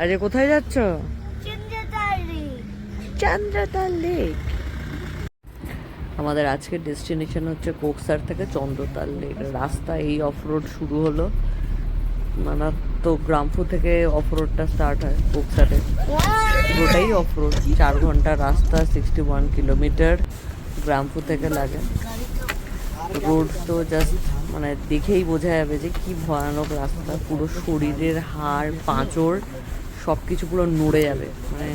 আরে কোথায় যাচ্ছ? চন্দ্রতাল লেক। আমাদের আজকের ডেস্টিনেশন হচ্ছে কোকসার থেকে চন্দ্রতাল লেক। রাস্তা এই অফ রোড শুরু হলো, মানে তো গ্রামপুর থেকে অফ রোডটা স্টার্ট হয় কোকসারে। পুরোটাই অফ রোড, 4 ঘন্টা রাস্তা, 61 কিলোমিটার গ্রামপুর থেকে লাগে। রোড তো জাস্ট মানে দেখেই বোঝা যাবে যে কি ভয়ানক রাস্তা। পুরো শরীরের হাড় পাঁজর সব কিছু পুরো নড়ে যাবে, মানে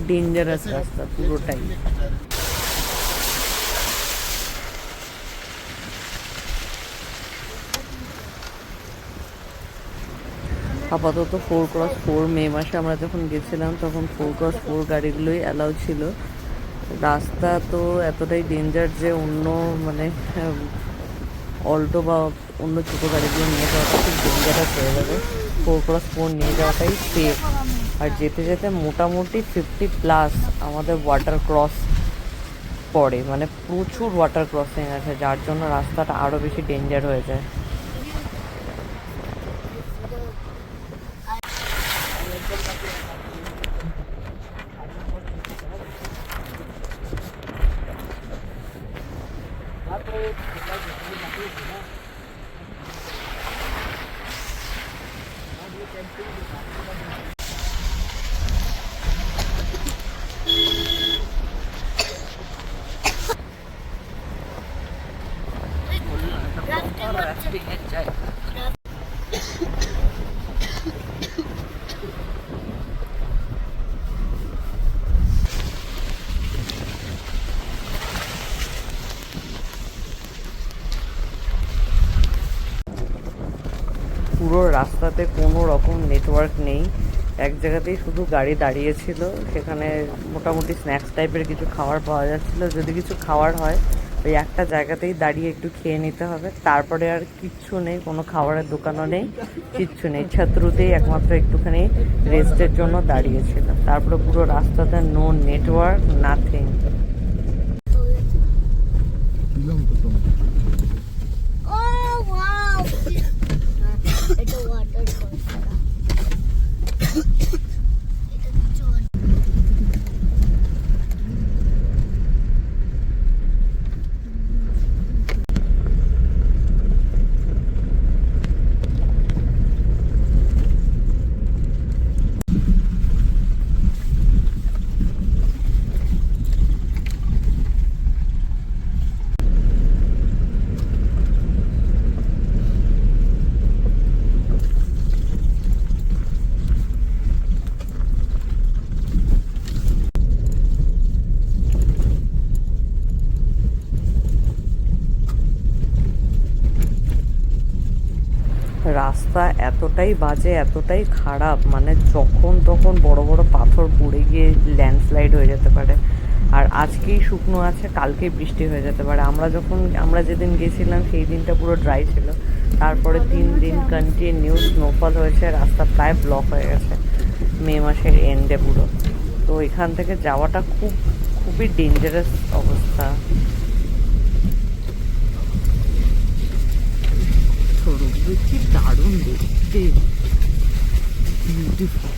ডেঞ্জারাস রাস্তা পুরোটাই। আপাতত 4x4, মে মাসে আমরা যখন গেছিলাম তখন 4x4 গাড়িগুলোই অ্যালাউ ছিল। রাস্তা তো এতটাই ডেঞ্জার যে অন্য মানে অল্টো বা অন্য ছোটো গাড়িগুলো নিয়ে যাওয়াটা খুব ডেঞ্জারাস হয়ে যাবে। 4x4 নিয়ে যাওয়াটাই সেফ। আর যেতে যেতে মোটামুটি 50+ আমাদের ওয়াটার ক্রস পড়ে, মানে প্রচুর ওয়াটার ক্রসিং আছে, যার জন্য রাস্তাটা আরও বেশি ডেঞ্জার হয়ে যায়। পুরো রাস্তাতে কোনো রকম নেটওয়ার্ক নেই, এক জায়গাতেই শুধু গাড়ি দাঁড়িয়েছিল। সেখানে মোটামুটি স্ন্যাক্স টাইপের কিছু খাবার পাওয়া যাচ্ছিল। যদি কিছু খাওয়ার হয় ওই একটা জায়গাতেই দাঁড়িয়ে একটু খেয়ে নিতে হবে, তারপরে আর কিচ্ছু নেই, কোনো খাবারের দোকানও নেই, কিচ্ছু নেই। ছাত্রুতেই একমাত্র একটুখানি রেস্টের জন্য দাঁড়িয়েছিল, তারপরে পুরো রাস্তাতে নো নেটওয়ার্ক, নাথিং। রাস্তা এতটাই বাজে, এতটাই খারাপ, মানে যখন তখন বড় বড় পাথর পড়ে গিয়ে ল্যান্ডস্লাইড হয়ে যেতে পারে। আর আজকেই শুকনো আছে, কালকেই বৃষ্টি হয়ে যেতে পারে। আমরা যেদিন গেছিলাম সেই দিনটা পুরো ড্রাই ছিল, তারপরে 3 দিন কন্টিনিউ স্নোফল হয়েছে, রাস্তা প্রায় ব্লক হয়ে গেছে মে মাসের এন্ডে পুরো। তো এখান থেকে যাওয়াটা খুবই ডেঞ্জারাস অবস্থা। কি দারুণ দেখতে, বিউটিফুল।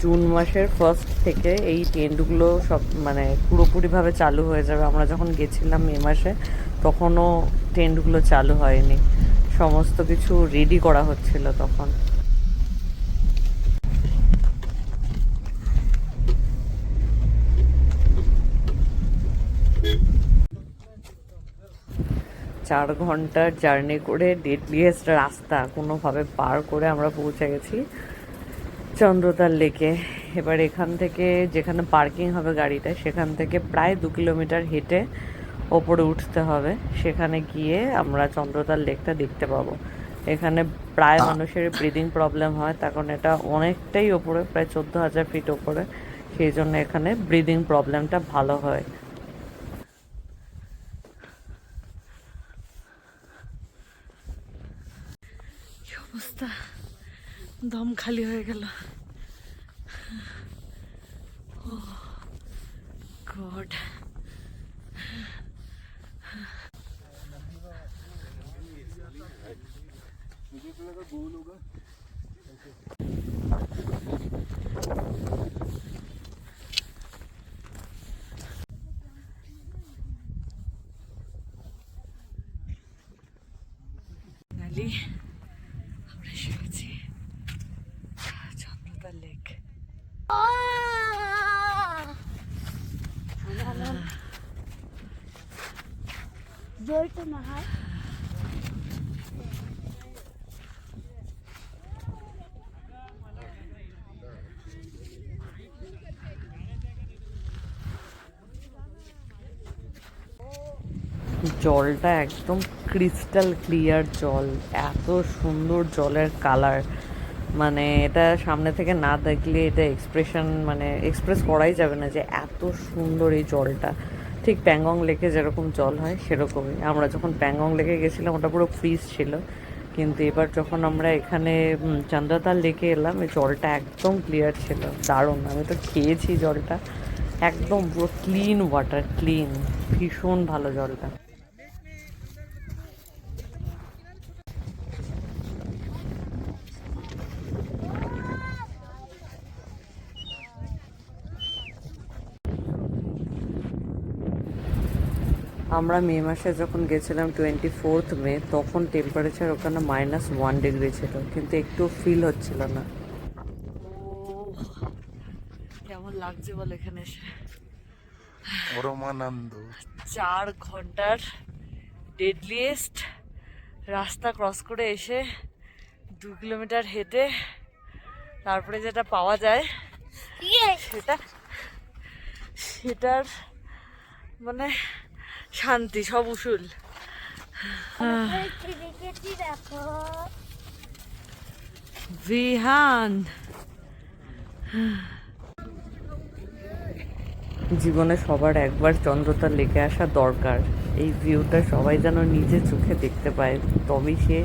জুন মাসের ফার্স্ট থেকে এই টেন্টগুলো সব মানে পুরোপুরিভাবে চালু হয়ে যাবে। আমরা যখন গেছিলাম মে মাসে তখনও টেন্টগুলো চালু হয়নি, সমস্ত কিছু রেডি করা হচ্ছিল তখন। চার ঘন্টার জার্নি করে ডেডলিয়েস্ট রাস্তা কোনোভাবে পার করে আমরা পৌঁছে গেছি চন্দ্রতাল লেকে। এবার এখান থেকে যেখানে পার্কিং হবে গাড়িটা, সেখান থেকে প্রায় 2 কিলোমিটার হেঁটে ওপরে উঠতে হবে। সেখানে গিয়ে আমরা চন্দ্রতাল লেকটা দেখতে পাবো। এখানে প্রায় মানুষের ব্রিদিং প্রবলেম হয়, তার কারণ এটা অনেকটাই ওপরে, প্রায় 14,000 ফিট ওপরে, সেই জন্য এখানে ব্রিদিং প্রবলেমটা ভালো হয়। কি অবস্থা, দম খালি হয়ে গেল। গড, আমরা এসে গেছি চন্দ্রতাল লেক। জলটা না হয় জলটা একদম ক্রিস্টাল ক্লিয়ার জল, এত সুন্দর জলের কালার, মানে এটা সামনে থেকে না দেখলে এটা এক্সপ্রেস করাই যাবে না যে এত সুন্দর এই জলটা। ঠিক প্যাংগং লেকে যেরকম জল হয় সেরকমই। আমরা যখন প্যাংগং লেকে গেছিলাম ওটা পুরো ফ্রিজ ছিল, কিন্তু এবার যখন আমরা এখানে চন্দ্রতাল লেকে এলাম এই জলটা একদম ক্লিয়ার ছিল, দারুণ। আমি তো খেয়েছি জলটা, একদম পুরো ক্লিন ওয়াটার, ক্লিন, ভীষণ ভালো জলটা। আমরা মে মাসে যখন গেছিলাম 24 মে, তখন টেম্পারেচার ওখানে -1 ডিগ্রি ছিল, কিন্তু একটু ফিল হচ্ছিল না। কেমন লাগছে বল এখানে এসে? পরমানন্দ। 4 ঘন্টার ডেডলিয়েস্ট রাস্তা ক্রস করে এসে 2 কিলোমিটার হেঁটে তারপরে যেটা পাওয়া যায় সেটার মানে শান্তি সব উসুল। দেখো বিহান, জীবনে সবার একবার চন্দ্রতাল লেকে আসা দরকার। এই ভিউটা সবাই যেন নিজের চোখে দেখতে পায়, তবেই সে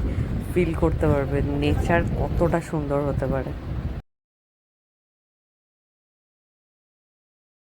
ফিল করতে পারবে নেচার কতটা সুন্দর হতে পারে।